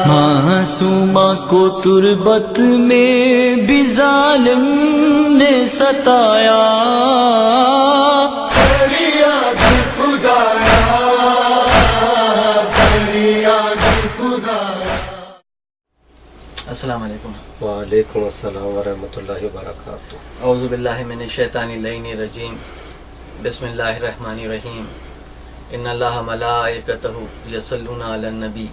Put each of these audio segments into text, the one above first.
معصومہ کو تربت میں بھی ظالم نے ستایا، السلام علیکم۔ وعلیکم السلام ورحمۃ اللہ وبرکاتہ۔ اعوذ باللہ من الشیطان اللعین الرجیم، بسم اللہ الرحمن الرحیم۔ ان اللہ ملائکتہ یصلون علی النبی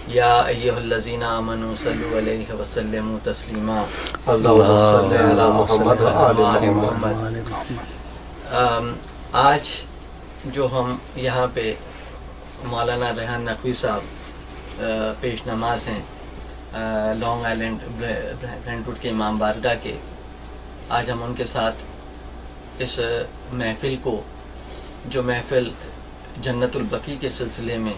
یا ایھا الذین آمنوا صلوا علیہ وسلموا تسلیما۔ اللہم صلی علی محمد وعلی محمد۔ آج جو ہم یہاں پہ مولانا ریحان نقوی صاحب پیش نماز ہیں لانگ آئلینڈ برینٹ ووڈ کے امام بارگاہ کے، آج ہم ان کے ساتھ اس محفل کو، جو محفل جنت البقیع کے سلسلے میں،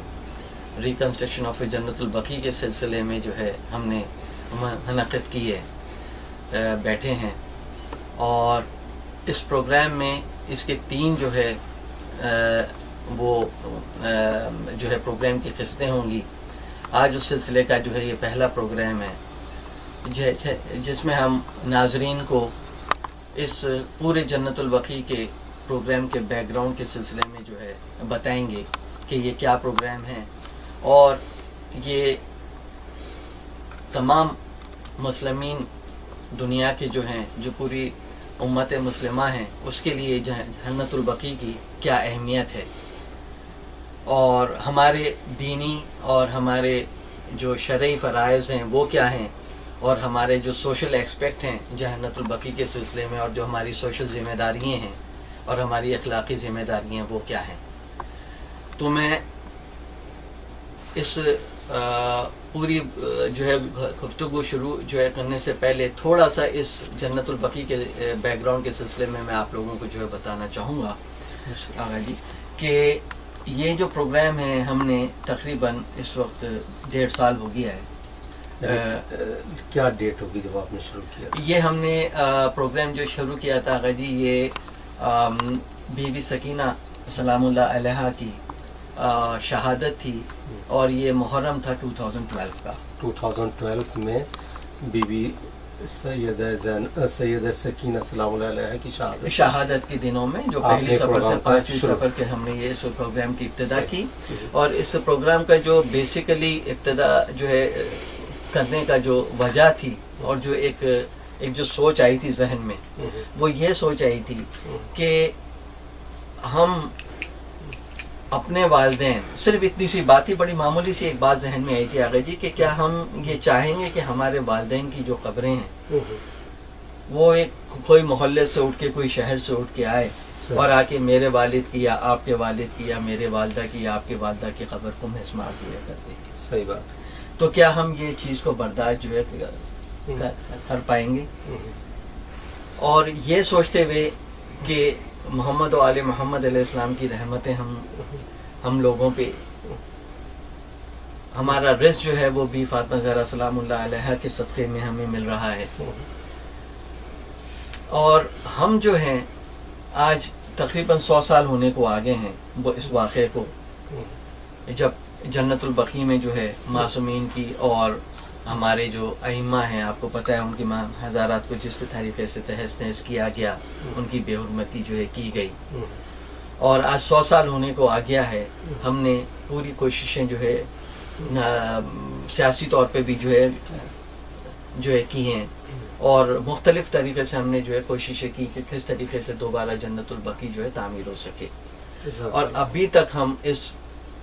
ریکنسٹرکشن آف جنت البقیع کے سلسلے میں جو ہے ہم نے منعقد کی ہے، بیٹھے ہیں۔ اور اس پروگرام میں اس کے 3 جو ہے وہ جو ہے پروگرام کی قسطیں ہوں گی۔ آج اس سلسلے کا جو ہے یہ پہلا پروگرام ہے جس میں ہم ناظرین کو اس پورے جنت البقیع کے پروگرام کے بیک گراؤنڈ کے سلسلے میں جو ہے بتائیں گے کہ یہ کیا پروگرام ہے، اور یہ تمام مسلمین دنیا کے جو ہیں، جو پوری امت مسلمہ ہیں، اس کے لیے جنت البقیع کی کیا اہمیت ہے، اور ہمارے دینی اور ہمارے جو شرعی فرائض ہیں وہ کیا ہیں، اور ہمارے جو سوشل ایکسپیکٹ ہیں جنت البقیع کے سلسلے میں، اور جو ہماری سوشل ذمہ داریاں ہیں اور ہماری اخلاقی ذمہ داریاں ہیں وہ کیا ہیں۔ تو میں اس پوری جو ہے گفتگو شروع جو ہے کرنے سے پہلے تھوڑا سا اس جنت البقیع کے بیک گراؤنڈ کے سلسلے میں آپ لوگوں کو جو ہے بتانا چاہوں گا آغا جی، کہ یہ جو پروگرام ہے ہم نے تقریباً اس وقت 1.5 سال ہو گیا ہے۔ کیا ڈیٹ ہوگی جب آپ نے شروع کیا؟ یہ ہم نے پروگرام جو شروع کیا تھا آغا جی، یہ بی بی سکینہ سلام اللہ علیہا کی شہادت تھی، اور یہ محرم تھا 2012 کا۔ 2012 میں بی بی سیدہ سکینہ سلام اللہ علیہا کی شہادت کے دنوں میں، جو پہلی سفر سے 5ویں سفر کے ہم نے یہ اس پروگرام کی ابتدا کی، اور اس پروگرام کا جو بیسیکلی ابتدا جو ہے کرنے کا جو وجہ تھی، اور جو ایک جو سوچ آئی تھی ذہن میں، وہ یہ سوچ آئی تھی کہ ہم اپنے والدین، صرف اتنی سی بات ہی، بڑی معمولی سی ایک بات ذہن میں آئی تھی آغا جی، کہ کیا ہم یہ چاہیں گے کہ ہمارے والدین کی جو قبریں ہیں وہ ایک کوئی محلے سے اٹھ کے، کوئی شہر سے اٹھ کے آئے اور آ کے میرے والد کی یا آپ کے والد کی یا میرے والدہ کی یا آپ کے والدہ کی قبر کو مسمار دیا کرتے ہیں؟ صحیح بات۔ تو کیا ہم یہ چیز کو برداشت جو ہے کر پائیں گے؟ اور یہ سوچتے ہوئے کہ محمد و آل محمد علیہ السلام کی رحمتیں ہم لوگوں پہ، ہمارا رزق جو ہے وہ بھی فاطمہ زہرا سلام اللہ علیہا کے صدقے میں ہمیں مل رہا ہے، اور ہم جو ہیں آج تقریباً 100 سال ہونے کو آگے ہیں وہ اس واقعے کو، جب جنت البقیع میں جو ہے معصومین کی اور ہمارے جو ائمہ ہیں، آپ کو پتہ ہے ان کی ہزارات کو جس طریقے سے تہس نہس کیا گیا، ان کی بے حرمتی جو ہے کی گئی، اور آج 100 سال ہونے کو آ گیا ہے۔ ہم نے پوری کوششیں جو ہے سیاسی طور پہ بھی جو ہے کی ہیں، اور مختلف طریقے سے ہم نے جو ہے کوششیں کی کہ کس طریقے سے دوبارہ جنت البقیع جو ہے تعمیر ہو سکے، اور ابھی تک ہم اس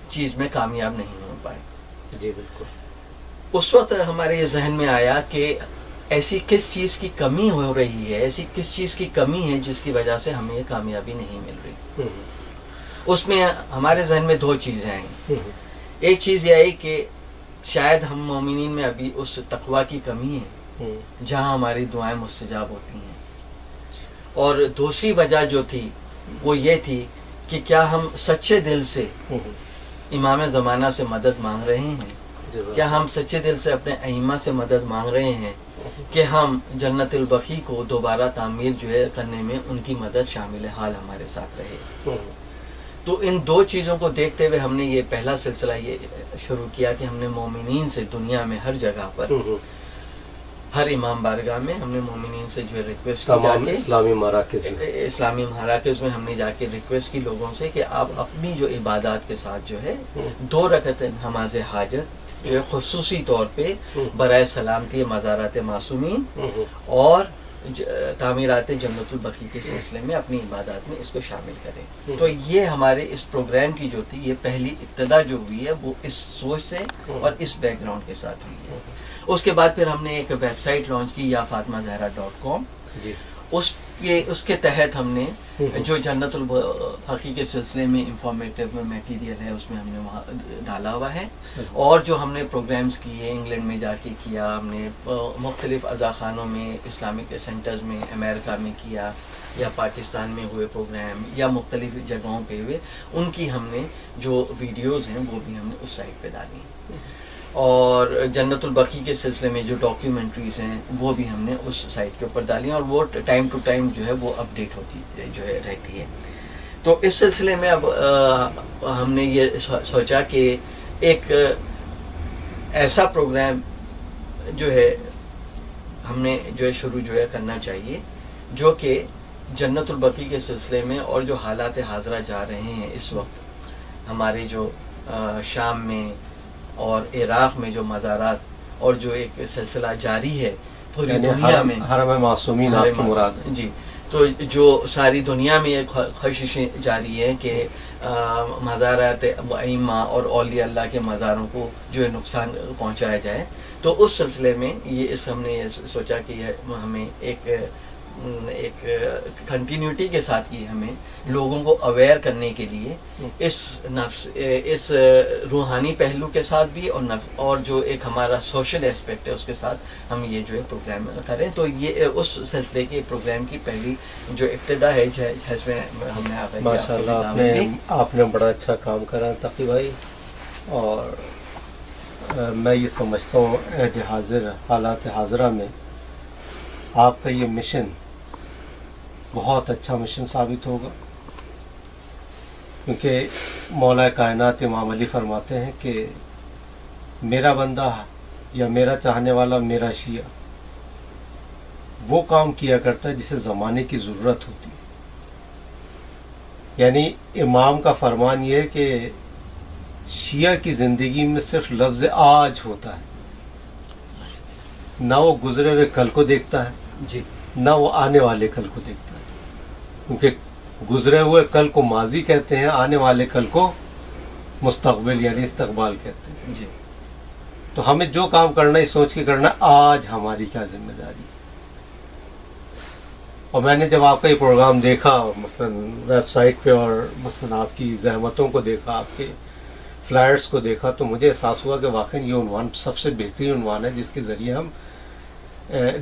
چیز میں کامیاب نہیں ہو پائے۔ جی بالکل۔ اس وقت ہمارے یہ ذہن میں آیا کہ ایسی کس چیز کی کمی ہو رہی ہے، ایسی کس چیز کی کمی ہے جس کی وجہ سے ہمیں یہ کامیابی نہیں مل رہی۔ اس میں ہمارے ذہن میں 2 چیزیں آئیں۔ ایک چیز یہ آئی کہ شاید ہم مومنین میں ابھی اس تقویٰ کی کمی ہے جہاں ہماری دعائیں مستجاب ہوتی ہیں، اور دوسری وجہ جو تھی وہ یہ تھی کہ کیا ہم سچے دل سے امام زمانہ سے مدد مانگ رہے ہیں، کیا ہم سچے دل سے اپنے ائمہ سے مدد مانگ رہے ہیں کہ ہم جنت البقیع کو دوبارہ تعمیر جو ہے کرنے میں ان کی مدد شامل حال ہمارے ساتھ رہے۔ تو ان دو چیزوں کو دیکھتے ہوئے ہم نے یہ پہلا سلسلہ یہ شروع کیا کہ ہم نے مومنین سے دنیا میں ہر جگہ پر ہر امام بارگاہ میں ہم نے مومنین سے جو ہے ریکویسٹ کی جا کے اسلامی مراکز میں ہم نے جا کے ریکویسٹ کی لوگوں سے کہ آپ اپنی جو عبادات کے ساتھ جو ہے 2 رکعت نماز حاجت جو ہے خصوصی طور پہ برائے سلامتی مزارات معصومین اور تعمیرات جنت البقیع کے سلسلے میں اپنی عبادات میں اس کو شامل کریں. تو یہ ہمارے اس پروگرام کی جو تھی یہ پہلی ابتدا جو ہوئی ہے وہ اس سوچ سے اور اس بیک گراؤنڈ کے ساتھ ہوئی ہے. اس کے بعد پھر ہم نے ایک ویب سائٹ لانچ کی yafaatimahzahra.com. اس کے تحت ہم نے جو جنت البقیع کے سلسلے میں انفارمیٹیو میٹیریل ہے اس میں ہم نے وہاں ڈالا ہوا ہے. اور جو ہم نے پروگرامز کیے انگلینڈ میں جا کے کیا, ہم نے مختلف عزاخانوں میں اسلامک سینٹرز میں امریکہ میں کیا, یا پاکستان میں ہوئے پروگرام یا مختلف جگہوں پہ ہوئے, ان کی ہم نے جو ویڈیوز ہیں وہ بھی ہم نے اس سائٹ پہ ڈالی. اور جنت البقیع کے سلسلے میں جو ڈاکیومنٹریز ہیں وہ بھی ہم نے اس سائٹ کے اوپر ڈالی ہیں, اور وہ ٹائم ٹو ٹائم جو ہے وہ اپڈیٹ ہوتی جو ہے رہتی ہے. تو اس سلسلے میں اب ہم نے یہ سوچا کہ ایک ایسا پروگرام جو ہے ہم نے جو ہے شروع جو ہے کرنا چاہیے جو کہ جنت البقیع کے سلسلے میں اور جو حالات حاضرہ جا رہے ہیں اس وقت ہمارے جو شام میں اور عراق میں جو مزارات اور جو ایک سلسلہ جاری ہے پوری دنیا میں حرم معصومین آپ کی مراد جی, تو جو ساری دنیا میں ایک خواہشیں جاری ہے کہ مزارات ائمہ اور اولیاء اللہ کے مزاروں کو جو ہے نقصان پہنچایا جائے. تو اس سلسلے میں ہم نے یہ سوچا کہ ہمیں ایک کنٹینیوٹی کے ساتھ کی ہمیں لوگوں کو اویئر کرنے کے لیے اس روحانی پہلو کے ساتھ بھی اور جو ایک ہمارا سوشل ایسپیکٹ ہے اس کے ساتھ ہم یہ جو ہے پروگرام کریں. تو یہ اس سلسلے کے پروگرام کی پہلی جو ابتدا ہے جس میں ہم نے ماشاءاللہ آپ نے بڑا اچھا کام کرا تقی بھائی. اور میں یہ سمجھتا ہوں عہد حاضر حالات حاضرہ میں آپ کا یہ مشن بہت اچھا مشن ثابت ہوگا, کیونکہ مولا کائنات امام علی فرماتے ہیں کہ میرا بندہ یا میرا چاہنے والا میرا شیعہ وہ کام کیا کرتا ہے جسے زمانے کی ضرورت ہوتی ہے. یعنی امام کا فرمان یہ ہے کہ شیعہ کی زندگی میں صرف لفظ آج ہوتا ہے, نہ وہ گزرے ہوئے کل کو دیکھتا ہے جی, نہ وہ آنے والے کل کو دیکھتا ہے. کیونکہ گزرے ہوئے کل کو ماضی کہتے ہیں, آنے والے کل کو مستقبل یعنی استقبال کہتے ہیں جی. تو ہمیں جو کام کرنا ہے سوچ کے کرنا آج ہماری کیا ذمہ داری ہے. اور میں نے جب آپ کا یہ پروگرام دیکھا مثلا ویب سائٹ پہ اور مثلا آپ کی زحمتوں کو دیکھا, آپ کے فلائرز کو دیکھا, تو مجھے احساس ہوا کہ واقعی یہ عنوان سب سے بہترین عنوان ہے جس کے ذریعے ہم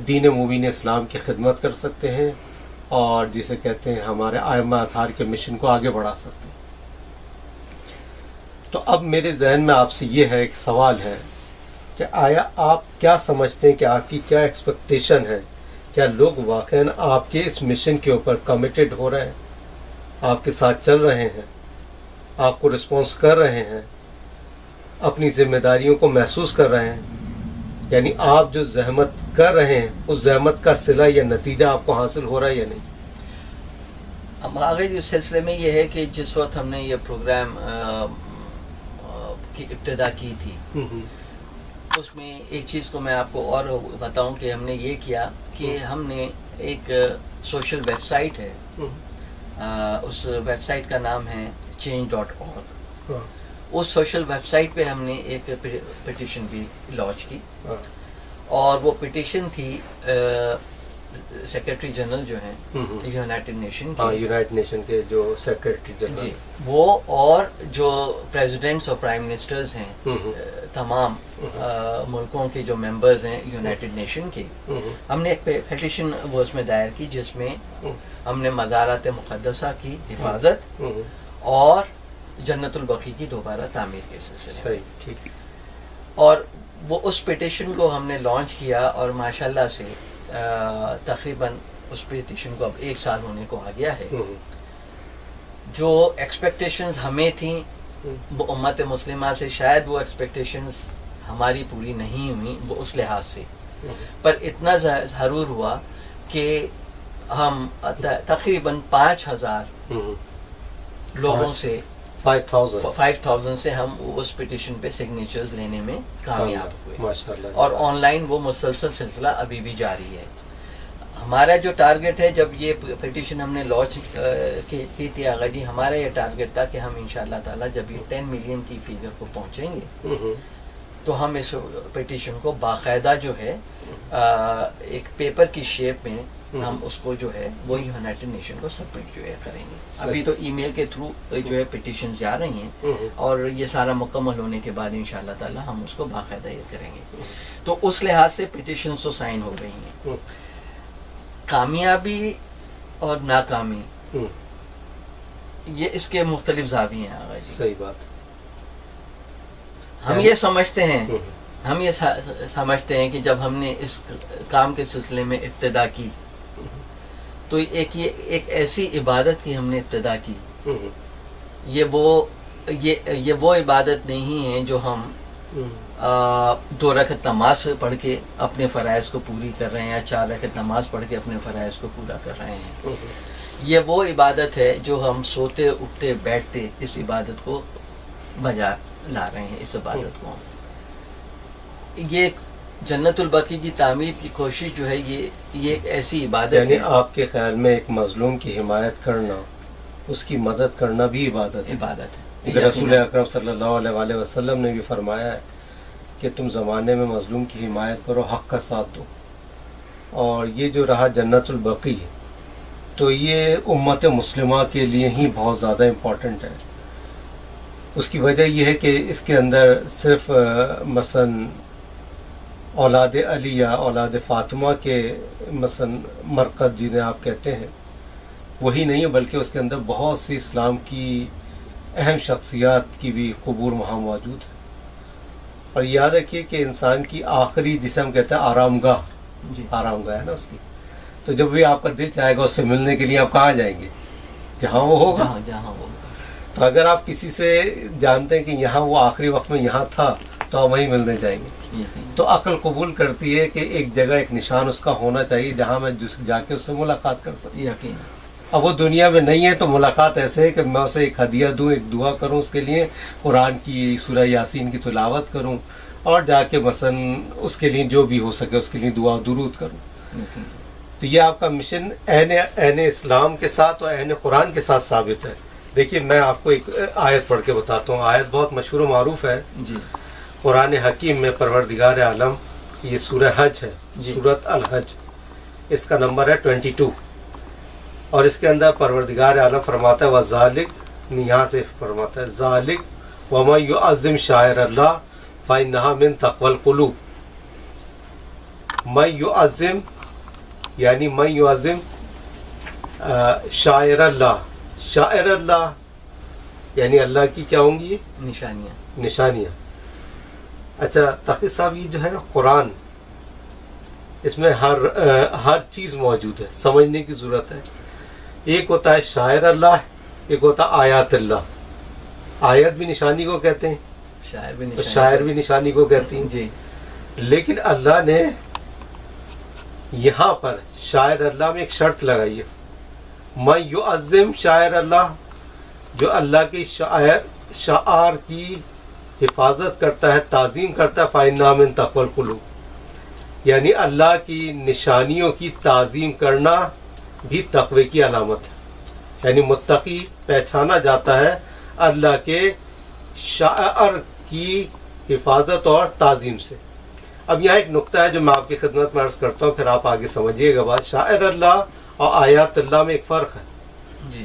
دین مبین اسلام کی خدمت کر سکتے ہیں اور جسے کہتے ہیں ہمارے ائمہ اطہار کے مشن کو آگے بڑھا سکتے ہیں. تو اب میرے ذہن میں آپ سے یہ ہے ایک سوال ہے کہ آیا آپ کیا سمجھتے ہیں کہ آپ کی کیا ایکسپیکٹیشن ہے, کیا لوگ واقعاً آپ کے اس مشن کے اوپر کمیٹڈ ہو رہے ہیں, آپ کے ساتھ چل رہے ہیں, آپ کو رسپانس کر رہے ہیں, اپنی ذمہ داریوں کو محسوس کر رہے ہیں, یعنی آپ جو زحمت کر رہے ہیں اس زحمت کا صلہ یا نتیجہ آپ کو حاصل ہو رہا ہے یا نہیں؟ ہم آگے اس سلسلے میں یہ ہے کہ جس وقت ہم نے یہ پروگرام کی ابتدا کی تھی اس میں ایک چیز کو میں آپ کو اور بتاؤں کہ ہم نے یہ کیا کہ ہم نے ایک سوشل ویب سائٹ ہے, اس ویب سائٹ کا نام ہے change.org. اس سوشل ویب سائٹ پہ ہم نے ایک پٹیشن بھی لانچ کی, اور وہ پٹیشن تھی سیکرٹری جنرل جو ہیں یونائٹڈ نیشن کے جو سیکرٹری جنرل جی وہ, اور جو پریزیڈنٹس اور پرائم منسٹرز ہیں تمام ملکوں کے جو ممبرز ہیں یونائٹڈ نیشن کے, ہم نے ایک پٹیشن وہ اس میں دائر کی جس میں ہم نے مزارات مقدسہ کی حفاظت اور جنت البقیع کی دوبارہ تعمیر کے سلسلے میں, اور وہ اس پٹیشن کو ہم نے لانچ کیا, اور ماشاءاللہ سے تقریباً اس پٹیشن کو اب 1 سال ہونے کو آ گیا ہے. جو ایکسپیکٹیشنز ہمیں تھیں وہ امت مسلمہ سے، شاید وہ ایکسپیکٹیشنز ہماری پوری نہیں ہوئی وہ اس لحاظ سے، پر اتنا ضرور ہوا کہ ہم تقریباً 5000 لوگوں سے 5000 سے ہم اس پٹیشن پہ سگنیچرز لینے میں کامیاب ہوئے، ماشاءاللہ، اور آن لائن وہ مسلسل سلسلہ ابھی بھی جاری ہے۔ ہمارا جو ٹارگٹ ہے، جب یہ پٹیشن ہم نے لانچ کی تھی آغا جی، ہمارا یہ ٹارگٹ تھا کہ ہم انشاءاللہ تعالیٰ جب یہ 10 ملین کی فیگر کو پہنچیں گے تو ہم اس پٹیشن کو باقاعدہ جو ہے ایک پیپر کی شیپ میں ہم اس کو جو ہے وہ یونائٹڈ نیشن کو سبمٹ جو ہے کریں گے۔ ابھی تو ای میل کے تھرو جو ہے پٹیشن جا رہی ہیں، اور یہ سارا مکمل ہونے کے بعد انشاءاللہ تعالیٰ ہم اس کو باقاعدہ یہ کریں گے۔ تو اس لحاظ سے پٹیشنز تو سائن ہو رہی ہیں۔ کامیابی اور ناکامی یہ اس کے مختلف زاویے ہیں آغا جی۔ صحیح بات۔ ہم یہ سمجھتے ہیں کہ جب ہم نے اس کام کے سلسلے میں ابتدا کی تو ایک ایسی عبادت کی ہم نے ابتدا کی، یہ وہ عبادت نہیں ہے جو ہم 2 رکعت نماز پڑھ کے اپنے فرائض کو پوری کر رہے ہیں، یا 4 رکعت نماز پڑھ کے اپنے فرائض کو پورا کر رہے ہیں۔ یہ وہ عبادت ہے جو ہم سوتے اٹھتے بیٹھتے اس عبادت کو بجا لا رہے ہیں، اس عبادت کو۔ یہ جنت البقیع کی تعمیر کی کوشش جو ہے یہ ایک ایسی عبادت یعنی ہے۔ آپ کے خیال میں ایک مظلوم کی حمایت کرنا، اس کی مدد کرنا بھی عبادت ہے؟ عبادت ہے۔ رسول اکرم صلی اللہ علیہ وآلہ وسلم نے بھی فرمایا ہے کہ تم زمانے میں مظلوم کی حمایت کرو، حق کا ساتھ دو۔ اور یہ جو رہا جنت البقیع، تو یہ امت مسلمہ کے لیے ہی بہت زیادہ امپورٹنٹ ہے۔ اس کی وجہ یہ ہے کہ اس کے اندر صرف مثلا اولاد علی یا اولاد فاطمہ کے مثلا مرکز جنہیں آپ کہتے ہیں وہی نہیں ہے، بلکہ اس کے اندر بہت سی اسلام کی اہم شخصیات کی بھی قبور وہاں موجود ہے۔ اور یاد رکھیے کہ انسان کی آخری جسے ہم کہتے ہیں آرام گاہ، جی، آرام گاہ ہے نا اس کی، تو جب بھی آپ کا دل چاہے گا اس سے ملنے کے لیے آپ کہاں جائیں گے؟ جہاں وہ ہوگا۔ جہاں وہ تو اگر آپ کسی سے جانتے ہیں کہ یہاں وہ آخری وقت میں یہاں تھا تو آپ وہیں ملنے جائیں گے۔ تو عقل قبول کرتی ہے کہ ایک جگہ ایک نشان اس کا ہونا چاہیے جہاں میں جا کے اس سے ملاقات کر سکوں۔ یقین۔ اب وہ دنیا میں نہیں ہے تو ملاقات ایسے ہے کہ میں اسے ایک ہدیہ دوں، ایک دعا کروں اس کے لیے، قرآن کی سورہ یاسین کی تلاوت کروں، اور جا کے مثلا اس کے لیے جو بھی ہو سکے اس کے لیے دعا درود کروں۔ تو یہ آپ کا مشن اہل اسلام کے ساتھ اور اہل قرآن کے ساتھ ثابت ہے۔ دیکھیے میں آپ کو ایک آیت پڑھ کے بتاتا ہوں، آیت بہت مشہور و معروف ہے جی، قرآن حکیم میں۔ پروردگار عالم، یہ سورہ حج ہے، جی، سورۃ الحج، اس کا نمبر ہے 22، اور اس کے اندر پروردگار عالم فرماتا ہے وَذَلِكَ، یہاں سے فرماتا ہے ذَلِكَ وَمَن يُعَظِّمْ شَعَائِرَ اللَّهِ فَإِنَّهَا مِن تَقْوَى الْقُلُوبِ۔ من يعظم یعنی من يعظم شاعر اللہ، شاعر اللہ یعنی اللہ کی کیا ہوں گی؟ نشانیاں۔ نشانیاں۔ اچھا تقی صاحب، یہ جو ہے نا قرآن، اس میں ہر چیز موجود ہے، سمجھنے کی ضرورت ہے۔ ایک ہوتا ہے شاعر اللہ، ایک ہوتا ہے آیات اللہ۔ آیت بھی نشانی کو کہتے ہیں، شاعر بھی تو شاعر بھی نشانی کو کہتی ہیں۔ جی، لیکن اللہ نے یہاں پر شاعر اللہ میں ایک شرط لگائی ہے، من یعظم شاعر اللہ، جو اللہ کی شعار کی حفاظت کرتا ہے، تعظیم کرتا ہے، فإنہا من تقوی القلوب، یعنی اللہ کی نشانیوں کی تعظیم کرنا بھی تقوی کی علامت ہے۔ یعنی متقی پہچانا جاتا ہے اللہ کے شعار کی حفاظت اور تعظیم سے۔ اب یہاں ایک نقطہ ہے جو میں آپ کی خدمت میں عرض کرتا ہوں، پھر آپ آگے سمجھیے گا بات۔ شاعر اللہ اور آیات اللہ میں ایک فرق ہے۔ جی،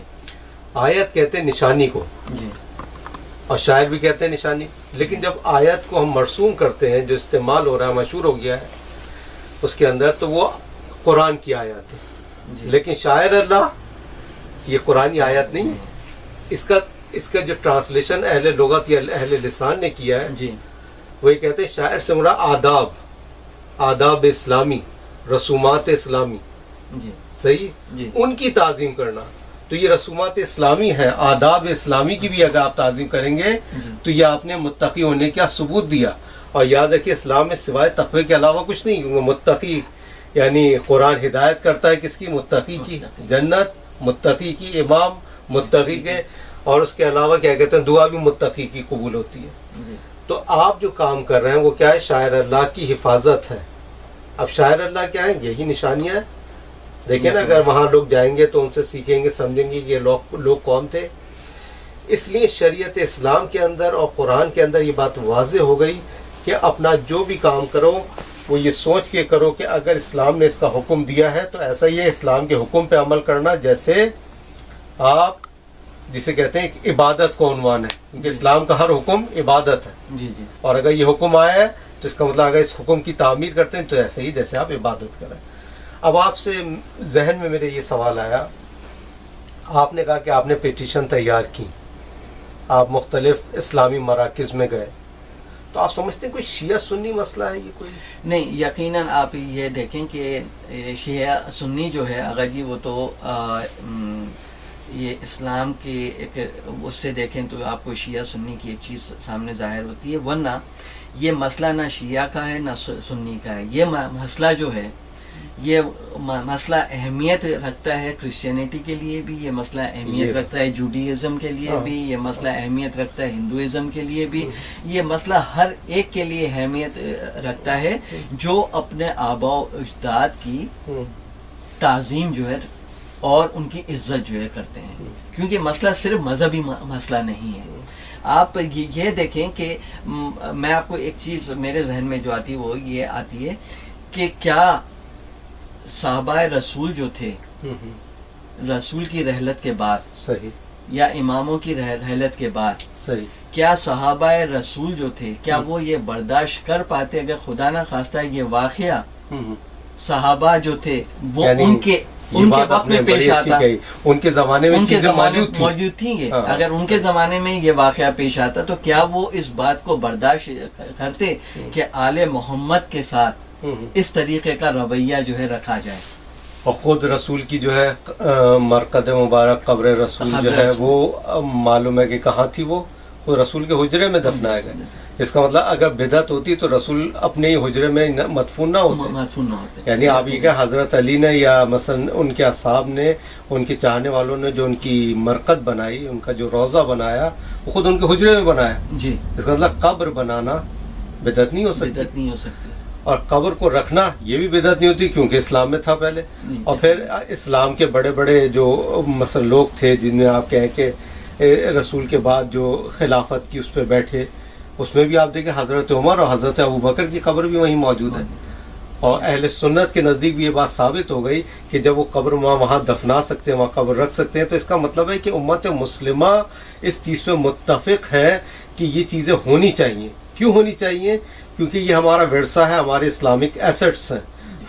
آیت کہتے ہیں نشانی کو، جی، اور شاعر بھی کہتے ہیں نشانی، لیکن جب آیت کو ہم مرسوم کرتے ہیں، جو استعمال ہو رہا ہے، مشہور ہو گیا ہے اس کے اندر، تو وہ قرآن کی آیات ہے۔ جی، لیکن شاعر اللہ یہ قرآنی آیت نہیں ہے۔ اس کا جو ٹرانسلیشن اہل لغت یا اہل لسان نے کیا ہے، جی، وہی کہتے ہیں شاعر سے مراد آداب اسلامی، رسومات اسلامی، جی، صحیح، جی، ان کی تعظیم کرنا۔ تو یہ رسومات اسلامی ہیں، آداب اسلامی کی بھی اگر آپ تعظیم کریں گے تو یہ آپ نے متقی ہونے کا ثبوت دیا. اور یاد رکھیے اسلام میں سوائے تقوی کے علاوہ کچھ نہیں. متقی یعنی قرآن ہدایت کرتا ہے کس کی؟ متقی کی جنت، متقی کی امام، متقی کے، اور اس کے علاوہ کیا کہتے ہیں دعا بھی متقی کی قبول ہوتی ہے. تو آپ جو کام کر رہے ہیں وہ کیا ہے؟ شاعر اللہ کی حفاظت ہے. اب شاعر اللہ کیا ہے؟ یہی نشانیاں ہیں. دیکھیں نا، اگر وہاں لوگ جائیں گے تو ان سے سیکھیں گے، سمجھیں گے کہ یہ لوگ کون تھے. اس لیے شریعت اسلام کے اندر اور قرآن کے اندر یہ بات واضح ہو گئی کہ اپنا جو بھی کام کرو وہ یہ سوچ کے کرو کہ اگر اسلام نے اس کا حکم دیا ہے تو ایسا ہی ہے اسلام کے حکم پہ عمل کرنا، جیسے آپ جسے کہتے ہیں کہ عبادت کو عنوان ہے، کیونکہ اسلام کا ہر حکم عبادت ہے. جی جی. اور اگر یہ حکم آیا ہے تو اس کا مطلب اگر اس حکم کی تعمیر کرتے ہیں تو ایسے ہی جیسے آپ عبادت کریں. اب آپ سے ذہن میں میرے یہ سوال آیا، آپ نے کہا کہ آپ نے پیٹیشن تیار کی، آپ مختلف اسلامی مراکز میں گئے، تو آپ سمجھتے ہیں کوئی شیعہ سنی مسئلہ ہے یہ کوئی؟ نہیں، یقیناً آپ یہ دیکھیں کہ شیعہ سنی جو ہے اگر جی وہ تو یہ اسلام کے ایک اس سے دیکھیں تو آپ کو شیعہ سنی کی ایک چیز سامنے ظاہر ہوتی ہے، ورنہ یہ مسئلہ نہ شیعہ کا ہے نہ سنی کا ہے. یہ مسئلہ جو ہے یہ مسئلہ اہمیت رکھتا ہے کرسچینٹی کے لیے بھی، یہ مسئلہ اہمیت رکھتا ہے جوڈیزم کے لیے بھی، یہ مسئلہ اہمیت رکھتا ہے ہندوازم کے لیے بھی، یہ مسئلہ ہر ایک کے لیے اہمیت رکھتا ہے جو اپنے آباء و اجداد کی تعظیم جو ہے اور ان کی عزت جو ہے کرتے ہیں. کیونکہ مسئلہ صرف مذہبی مسئلہ نہیں ہے. آپ یہ دیکھیں کہ میں آپ کو ایک چیز میرے ذہن میں جو آتی ہے وہ یہ آتی ہے کہ کیا صحابہ رسول جو تھے رسول کی رحلت کے بعد صحیح یا اماموں کی رحلت کے بعد صحیح کیا صحابہ رسول جو تھے کیا وہ یہ برداشت کر پاتے اگر خدا نہ خواستہ یہ واقعہ صحابہ جو تھے وہ یعنی ان کے وقت میں پیش آتا، ان کے زمانے میں چیزیں موجود تھیں یہ، اگر ان کے زمانے میں یہ واقعہ پیش آتا تو کیا وہ اس بات کو برداشت کرتے کہ آل محمد کے ساتھ اس طریقے کا رویہ جو ہے رکھا جائے؟ اور خود رسول کی جو ہے مرقد مبارک قبر رسول جو ہے وہ معلوم ہے کہ کہاں تھی، وہ رسول کے حجرے میں دفنایا گیا. اس کا مطلب اگر بدعت ہوتی تو رسول اپنے ہی حجرے میں مدفون نہ ہوتے. یعنی آپ یہ کہ حضرت علی نے یا مثلا ان کے اصحاب نے، ان کے چاہنے والوں نے جو ان کی مرقد بنائی، ان کا جو روضہ بنایا وہ خود ان کے حجرے میں بنایا. جی، اس کا مطلب قبر بنانا بدعت نہیں ہو سکتی. اور قبر کو رکھنا یہ بھی بدعت نہیں ہوتی کیونکہ اسلام میں تھا پہلے. اور پھر اسلام کے بڑے بڑے جو مثلا لوگ تھے جن میں آپ کہیں کہ رسول کے بعد جو خلافت کی اس پہ بیٹھے، اس میں بھی آپ دیکھیں حضرت عمر اور حضرت ابوبکر کی قبر بھی وہیں موجود ہے. اور اہل سنت کے نزدیک بھی یہ بات ثابت ہو گئی کہ جب وہ قبر وہاں دفنا سکتے ہیں، وہاں قبر رکھ سکتے ہیں، تو اس کا مطلب ہے کہ امت مسلمہ اس چیز پہ متفق ہے کہ یہ چیزیں ہونی چاہیے. کیوں ہونی چاہیے؟ کیونکہ یہ ہمارا ورثہ ہے، ہمارے اسلامک ایسٹس ہیں.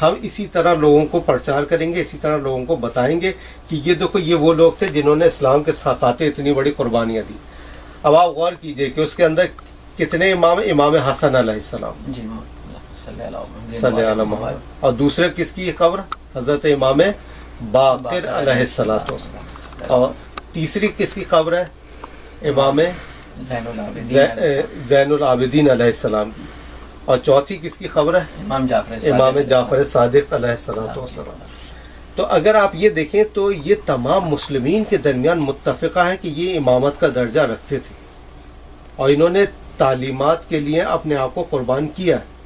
ہم اسی طرح لوگوں کو پرچار کریں گے، اسی طرح لوگوں کو بتائیں گے کہ یہ دیکھو یہ وہ لوگ تھے جنہوں نے اسلام کے خاطر اتنی بڑی قربانیاں دی. اب آپ غور کیجئے کہ اس کے اندر کتنے امام؟ امام حسن علیہ السلام، صلی اللہ محمد. اور دوسرے کس کی قبر؟ حضرت امام باقر علیہ السلام. اور تیسری کس کی قبر ہے؟ امام زین العابدین علیہ السلام کی. اور چوتھی کس کی خبر ہے؟ امام جعفر صادق علیہ السلام. تو اگر آپ یہ دیکھیں تو یہ تمام مسلمین کے درمیان متفقہ ہیں کہ یہ امامت کا درجہ رکھتے تھے اور انہوں نے تعلیمات کے لیے اپنے آپ کو قربان کیا ہے.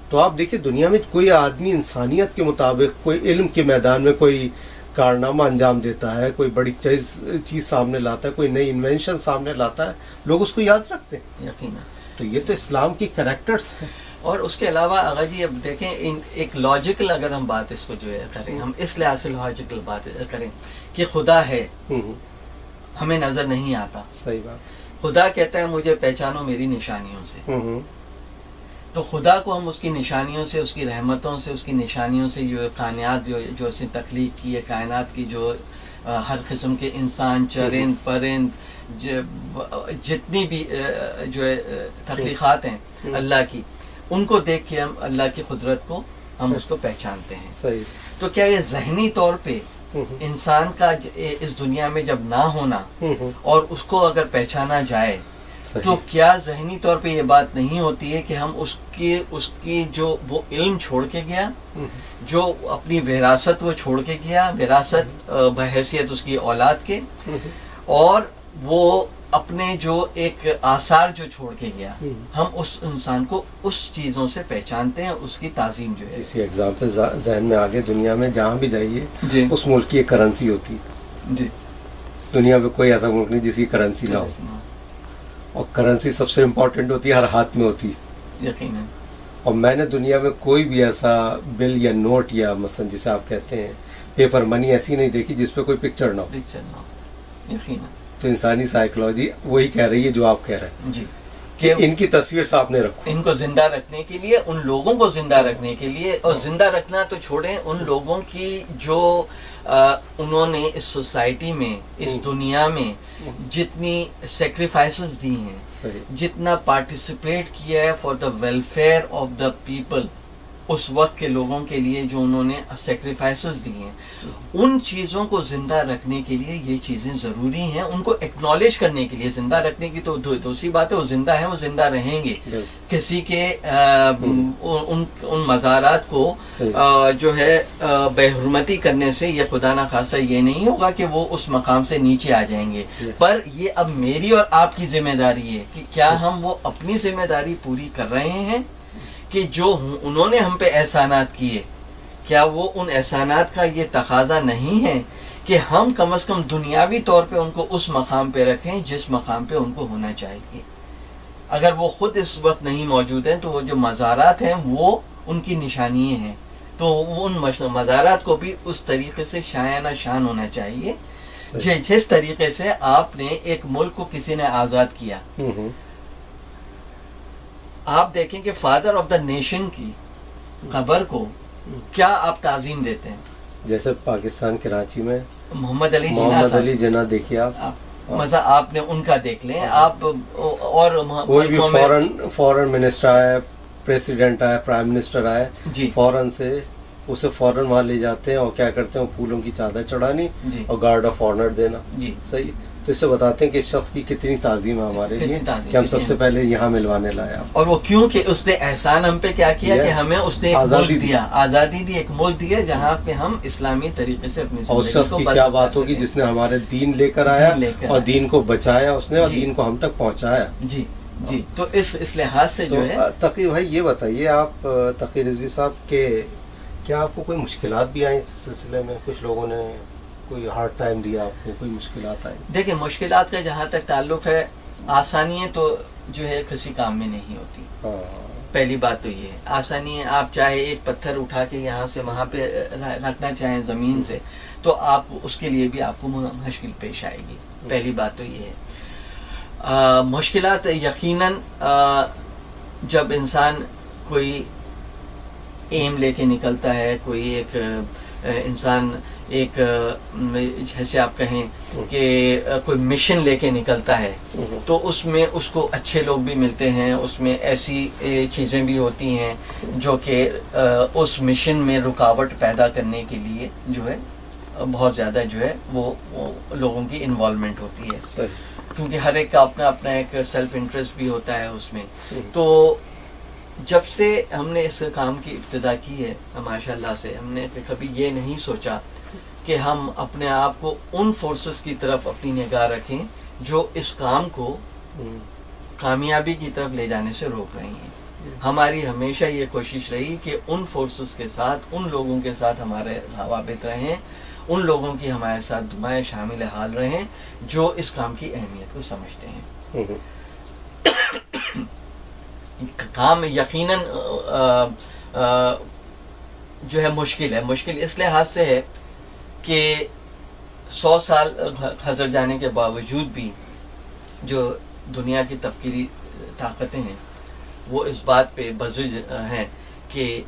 تو آپ دیکھیں دنیا میں کوئی آدمی انسانیت کے مطابق کوئی علم کے میدان میں کوئی کارنامہ انجام دیتا ہے، کوئی بڑی چیز سامنے لاتا ہے، کوئی نئی انوینشن سامنے لاتا ہے، لوگ اس کو یاد رکھتے ہیں. یقیناً. تو یہ تو اسلام کی کریکٹرز ہیں. اور اس کے علاوہ اگر جی اب دیکھیں ایک لاجیکل اگر ہم بات اس کو جو ہے کریں، ہم اس لحاظ سے لاجیکل بات کریں کہ خدا ہے، ہمیں نظر نہیں آتا. صحیح بات. خدا کہتا ہے مجھے پہچانو میری نشانیوں سے. تو خدا کو ہم اس کی نشانیوں سے، اس کی رحمتوں سے، اس کی نشانیوں سے، جو کائنات جو اس نے تخلیق کی ہے، کائنات کی جو ہر قسم کے انسان، چرند پرند، جتنی بھی جو تخلیقات ہیں اللہ کی، ان کو دیکھ کے ہم اللہ کی قدرت کو ہم اس کو پہچانتے ہیں. صحیح. تو کیا یہ ذہنی طور پہ انسان کا اس دنیا میں جب نہ ہونا اور اس کو اگر پہچانا جائے تو کیا ذہنی طور پہ یہ بات نہیں ہوتی ہے کہ ہم اس کی جو وہ علم چھوڑ کے گیا، جو اپنی وراثت وہ چھوڑ کے گیا، وراثت بحیثیت اس کی اولاد کے، اور وہ اپنے جو ایک آثار جو چھوڑ کے گیا، ہم اس انسان کو اس چیزوں سے پہچانتے ہیں، اس کی تعظیم جو ہے. اسی ایگزامپل ذہن میں آگے دنیا میں جہاں بھی جائیے جی اس ملک کی ایک کرنسی ہوتی ہے. جی دنیا میں کوئی ایسا ملک نہیں جس کی کرنسی نہ ہو، اور کرنسی سب سے امپورٹنٹ ہوتی ہے، ہر ہاتھ میں ہوتی ہے. یقیناً. اور میں نے دنیا میں کوئی بھی ایسا بل یا نوٹ یا مثلا جسے آپ کہتے ہیں پیپر منی ایسی نہیں دیکھی جس پہ کوئی پکچر نہ ہو. پکچر نہ ہو. یقیناً. تو انسانی سائیکلوجی وہی کہہ رہی ہے جو آپ کہہ رہے ہیں جی کہ ان کی تصویر سامنے رکھو. ان کو زندہ رکھنے کے لیے، ان لوگوں کو زندہ رکھنے کے لیے، اور زندہ رکھنا تو چھوڑیں، ان لوگوں کی جو انہوں نے اس سوسائٹی میں، اس دنیا میں جتنی سیکریفائسز دی ہیں، صحیح. جتنا پارٹیسپیٹ کیا ہے for the welfare of the people, اس وقت کے لوگوں کے لیے جو انہوں نے سیکریفائسز دی ہیں، ان چیزوں کو زندہ رکھنے کے لیے یہ چیزیں ضروری ہیں. ان کو ایکنالج کرنے کے لیے، زندہ رکھنے کی تو دوسری بات ہے، وہ زندہ ہیں، وہ زندہ رہیں گے. کسی کے ان مزارات کو جو ہے بے حرمتی کرنے سے یہ خدا نہ خواستہ یہ نہیں ہوگا کہ وہ اس مقام سے نیچے آ جائیں گے. پر یہ اب میری اور آپ کی ذمہ داری ہے کہ کیا ہم وہ اپنی ذمہ داری پوری کر رہے ہیں کہ جو انہوں نے ہم پہ احسانات کیے، کیا وہ ان احسانات کا یہ تقاضا نہیں ہے کہ ہم کم از کم دنیاوی طور پہ ان کو اس مقام پہ رکھیں جس مقام پہ ان کو ہونا چاہیے. اگر وہ خود اس وقت نہیں موجود ہیں تو وہ جو مزارات ہیں وہ ان کی نشانیاں ہیں، تو ان مزارات کو بھی اس طریقے سے شایانہ شان ہونا چاہیے جس طریقے سے آپ نے ایک ملک کو کسی نے آزاد کیا. آپ دیکھیں کہ فادر آف دا نیشن کی قبر کو کیا آپ تعظیم دیتے ہیں. جیسے پاکستان کراچی میں محمد علی جناح دیکھیے آپ، مزہ آپ نے ان کا دیکھ لیں. آپ اور کوئی بھی فورن منسٹر آئے، پریسیڈنٹ آئے، پرائم منسٹر آئے، جی فورن سے اسے فوراً وہاں لے جاتے ہیں اور کیا کرتے ہیں، پھولوں کی چادر چڑھانی جی اور گارڈ آف آنر دینا. جی صحیح. تو اس سے بتاتے ہیں کہ اس شخص کی کتنی تعظیم ہے ہمارے لیے کہ ہم سب سے پہلے یہاں ملوانے لایا. اور وہ کیوں کہ اس نے احسان ہم پہ کیا کیا کہ ہمیں اس نے ایک ملک دیا، آزادی دی، ایک ملک دیا جہاں پہ ہم اسلامی طریقے سے اپنی اور اس شخص کی کیا بات ہوگی جس نے ہمارے دین لے کر آیا اور دین کو بچایا اس نے اور دین کو ہم تک پہنچایا. جی جی. تو اس لحاظ سے جو ہے تقی بھائی یہ بتائیے آپ، تقی رضوی صاحب، کہ کیا آپ کو کوئی مشکلات بھی آئیں اس سلسلے میں؟ کچھ لوگوں نے کوئی ہارڈ ٹائم دیا آپ کو، کوئی مشکلات آئی؟ دیکھیں مشکلات کا جہاں تک تعلق ہے، آسانیاں تو جو ہے کسی کام میں نہیں ہوتی. پہلی بات تو یہ ہے، آسانی ہے آپ چاہے ایک پتھر اٹھا کے یہاں سے وہاں پہ رکھنا چاہیں زمین سے تو آپ اس کے لیے بھی آپ کو مشکل پیش آئے گی. پہلی بات تو یہ ہے. مشکلات یقیناً جب انسان کوئی ایم لے کے نکلتا ہے، کوئی ایک انسان ایک جیسے آپ کہیں کہ کوئی مشن لے کے نکلتا ہے تو اس میں اس کو اچھے لوگ بھی ملتے ہیں، اس میں ایسی چیزیں بھی ہوتی ہیں جو کہ اس مشن میں رکاوٹ پیدا کرنے کے لیے جو ہے بہت زیادہ جو ہے وہ لوگوں کی انوالومنٹ ہوتی ہے، کیونکہ ہر ایک کا اپنا اپنا ایک سیلف انٹرسٹ بھی ہوتا ہے اس میں. تو جب سے ہم نے اس کام کی ابتدا کی ہے ماشاء اللہ سے، ہم نے کبھی یہ نہیں سوچا کہ ہم اپنے آپ کو ان فورسز کی طرف اپنی نگاہ رکھیں جو اس کام کو کامیابی کی طرف لے جانے سے روک رہی ہیں. ہماری ہمیشہ یہ کوشش رہی کہ ان فورسز کے ساتھ، ان لوگوں کے ساتھ ہمارے روابط رہیں، ان لوگوں کی ہمارے ساتھ دعائیں شامل حال رہیں جو اس کام کی اہمیت کو سمجھتے ہیں. کام یقیناً جو ہے مشکل ہے. مشکل اس لحاظ سے ہے کہ 100 سال گزر جانے کے باوجود بھی جو دنیا کی تفکیری طاقتیں ہیں وہ اس بات پہ بزج ہیں کہ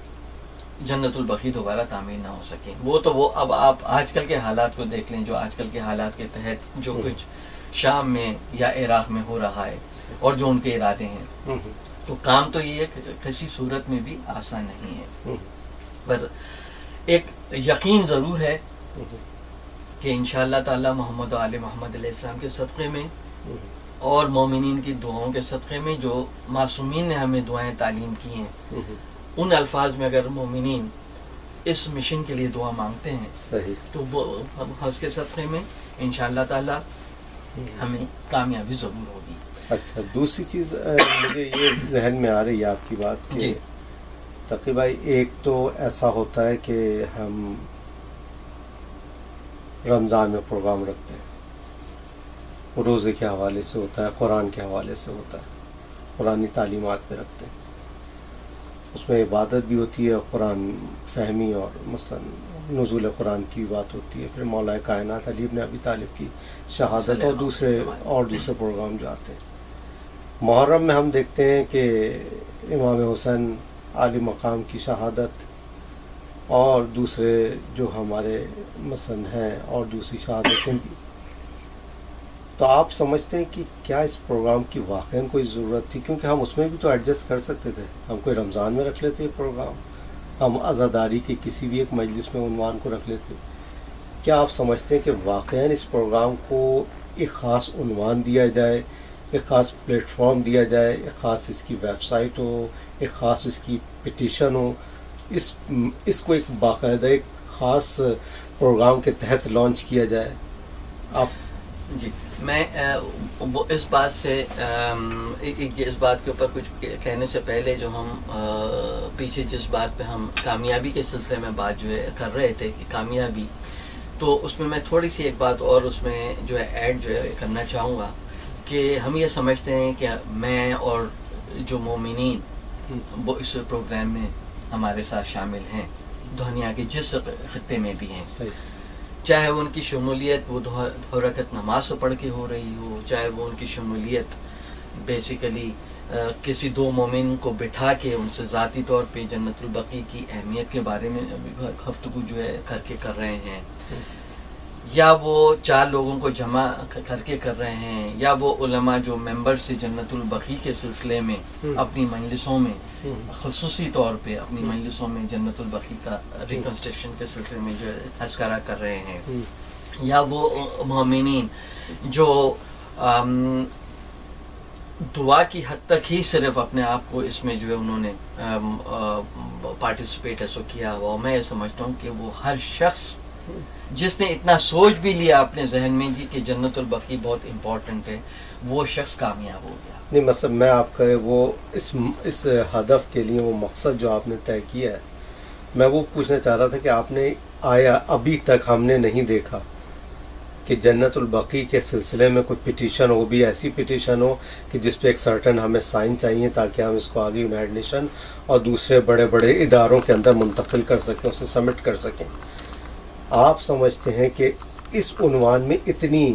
جنت البقیع دوبارہ تعمیر نہ ہو سکے. وہ اب آپ آج کل کے حالات کو دیکھ لیں، جو آج کل کے حالات کے تحت جو کچھ شام میں یا عراق میں ہو رہا ہے اور جو ان کے ارادے ہیں، تو کام تو یہ کسی صورت میں بھی آسان نہیں ہے. پر ایک یقین ضرور ہے کہ انشاءاللہ تعالی محمد و آل محمد علیہ السلام کے صدقے میں اور مومنین کی دعاؤں کے صدقے میں جو معصومین نے ہمیں دعائیں تعلیم کی ہیں، ان الفاظ میں اگر مومنین اس مشن کے لیے دعا مانگتے ہیں صحیح. تو وہ اس کے صدقے میں انشاءاللہ تعالی ہمیں کامیابی ضرور ہوگی. اچھا، دوسری چیز مجھے یہ ذہن میں آ رہی ہے آپ کی بات کہ جی. تقی بھائی، ایک تو ایسا ہوتا ہے کہ ہم رمضان میں پروگرام رکھتے ہیں، روزے کے حوالے سے ہوتا ہے، قرآن کے حوالے سے ہوتا ہے، قرآنی تعلیمات پہ رکھتے ہیں، اس میں عبادت بھی ہوتی ہے، قرآن فہمی اور مثلا نزول قرآن کی بات ہوتی ہے، پھر مولا کائنات علی ابن ابی طالب کی شہادت اور دوسرے پروگرام جو آتے ہیں. محرم میں ہم دیکھتے ہیں کہ امام حسین عالی مقام کی شہادت اور دوسرے جو ہمارے مثلا ہیں اور دوسری شہادتیں بھی. تو آپ سمجھتے ہیں کہ کیا اس پروگرام کی واقعاً کوئی ضرورت تھی؟ کیونکہ ہم اس میں بھی تو ایڈجسٹ کر سکتے تھے، ہم کوئی رمضان میں رکھ لیتے یہ پروگرام، ہم عزاداری کے کسی بھی ایک مجلس میں عنوان کو رکھ لیتے. کیا آپ سمجھتے ہیں کہ واقعاً اس پروگرام کو ایک خاص عنوان دیا جائے، ایک خاص پلیٹ فارم دیا جائے، ایک خاص اس کی ویب سائٹ ہو، ایک خاص اس کی پٹیشن ہو، اس کو ایک باقاعدہ ایک خاص پروگرام کے تحت لانچ کیا جائے؟ آپ جی، میں اس بات سے اس بات کے اوپر کچھ کہنے سے پہلے جو ہم پیچھے جس بات پہ ہم کامیابی کے سلسلے میں بات جو ہے کر رہے تھے کہ کامیابی، تو اس میں میں تھوڑی سی ایک بات اور اس میں جو ہے ایڈ جو ہے کرنا چاہوں گا کہ ہم یہ سمجھتے ہیں کہ میں اور جو مومنین وہ اس پروگرام میں ہمارے ساتھ شامل ہیں، دنیا کے جس خطے میں بھی ہیں، چاہے وہ ان کی شمولیت وہ دو رکعت نماز پڑھ کے ہو رہی ہو، چاہے وہ ان کی شمولیت بیسیکلی کسی دو مومن کو بٹھا کے ان سے ذاتی طور پہ جنت البقیع کی اہمیت کے بارے میں گفتگو جو ہے کر رہے ہیں، یا وہ 4 لوگوں کو جمع کر کے کر رہے ہیں، یا وہ علماء جو ممبر سے جنت البقیع کے سلسلے میں اپنی مجلسوں میں خصوصی طور پہ اپنی مجلسوں میں جنت البقیع کا ریکنسٹرکشن کے سلسلے میں جو ہے تذکرہ کر رہے ہیں، یا وہ مومنین جو دعا کی حد تک ہی صرف اپنے آپ کو اس میں جو ہے انہوں نے پارٹیسپیٹ ایسو کیا ہوا. میں یہ سمجھتا ہوں کہ وہ ہر شخص جس نے اتنا سوچ بھی لیا اپنے ذہن میں جی کہ جنت البقیع بہت امپورٹنٹ ہے، وہ شخص کامیاب ہو گیا. نہیں، مطلب میں آپ کا وہ اس ہدف کے لیے وہ مقصد جو آپ نے طے کیا ہے، میں وہ پوچھنا چاہ رہا تھا کہ آپ نے آیا ابھی تک ہم نے نہیں دیکھا کہ جنت البقیع کے سلسلے میں کوئی پٹیشن ہو، بھی ایسی پٹیشن ہو کہ جس پہ ایک سرٹن ہمیں سائن چاہیے تاکہ ہم اس کو آگے یونائیٹڈ نیشن اور دوسرے بڑے بڑے اداروں کے اندر منتقل کر سکیں، اسے سبمٹ کر سکیں. آپ سمجھتے ہیں کہ اس عنوان میں اتنی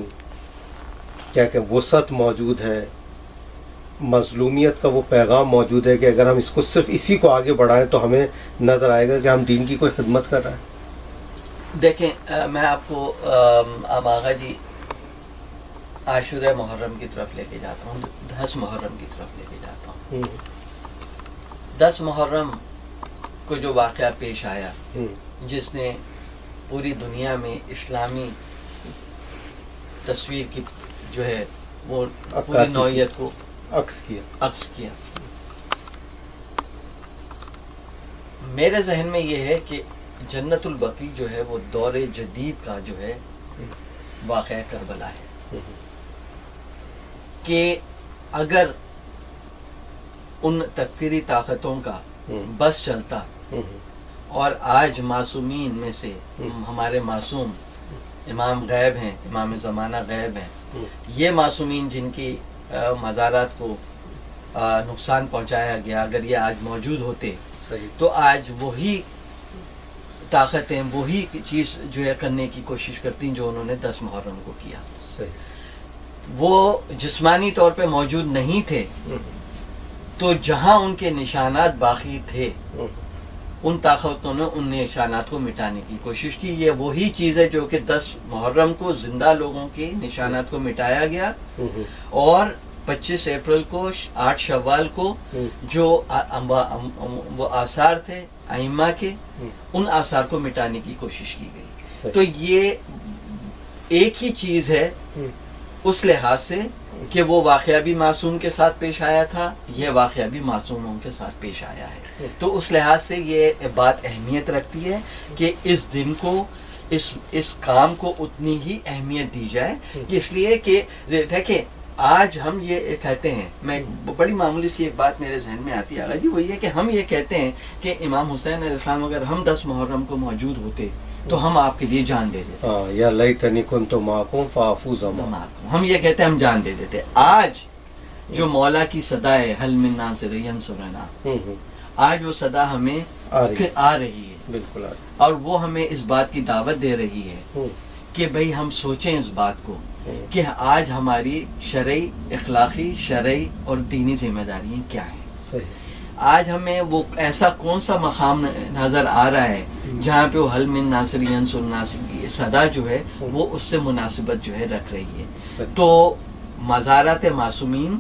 کیا کہ وسعت موجود ہے، مظلومیت کا وہ پیغام موجود ہے کہ اگر ہم اس کو صرف اسی کو آگے بڑھائیں تو ہمیں نظر آئے گا کہ ہم دین کی کوئی خدمت کر رہے ہیں؟ دیکھیں، میں آپ کو آغا جی عاشورہ محرم کی طرف لے کے جاتا ہوں، 10 محرم کی طرف لے کے جاتا ہوں. 10 محرم کو جو واقعہ پیش آیا جس نے پوری دنیا میں اسلامی تصویر کی جو ہے وہ پوری نوعیت کو عکس کیا. میرے ذہن میں یہ ہے کہ جنت البقیع جو ہے وہ دور جدید کا جو ہے واقعہ کربلا ہے، کہ اگر ان تکفیری طاقتوں کا بس چلتا اور آج معصومین میں سے ہمارے معصوم امام غیب ہیں، امام زمانہ غیب ہیں، یہ معصومین جن کی مزارات کو نقصان پہنچایا گیا، اگر یہ آج موجود ہوتے تو آج وہی طاقتیں وہی چیز جو ہے کرنے کی کوشش کرتی جو انہوں نے 10 محرم کو کیا. وہ جسمانی طور پہ موجود نہیں تھے تو جہاں ان کے نشانات باقی تھے ان طاقتوں نے ان نشانات کو مٹانے کی کوشش کی. یہ وہی چیز ہے جو کہ 10 محرم کو زندہ لوگوں کے نشانات کو مٹایا گیا، اور 25 اپریل کو 8 شوال کو جو وہ آثار تھے ائمہ کے ان آثار کو مٹانے کی کوشش کی گئی. تو یہ ایک ہی چیز ہے اس لحاظ سے کہ وہ واقعہ بھی معصوم کے ساتھ پیش آیا تھا، یہ واقعہ بھی معصوموں کے ساتھ پیش آیا ہے. تو اس لحاظ سے یہ بات اہمیت رکھتی ہے کہ اس دن کو اس کام کو اتنی ہی اہمیت دی جائے، اس لیے کہ دیکھیں آج ہم یہ کہتے ہیں، میں بڑی معمولی سی ایک بات میرے ذہن میں آتی ہے آغا جی، وہ یہ کہ ہم یہ کہتے ہیں کہ امام حسین علیہ السلام اگر ہم 10 محرم کو موجود ہوتے تو ہم آپ کے لیے جان دے دیتے. یا لیتنی کنت معکم فافوز ہم یہ کہتے ہیں ہم جان دے دیتے. آج جو مولا کی صدا ہے حل من ناصر ینصرنا، آج وہ صدا ہمیں آ رہی ہے، بالکل، اور وہ ہمیں اس بات کی دعوت دے رہی ہے کہ بھئی ہم سوچیں اس بات کو کہ آج ہماری شرعی، اخلاقی، شرعی اور دینی ذمہ داریاں کیا ہیں. صحیح. آج ہمیں وہ ایسا کون سا مقام نظر آ رہا ہے جہاں پہ وہ حل من ناصر ینصر ناصر کی صدا جو ہے وہ اس سے مناسبت جو ہے رکھ رہی ہے. تو مزارات معصومین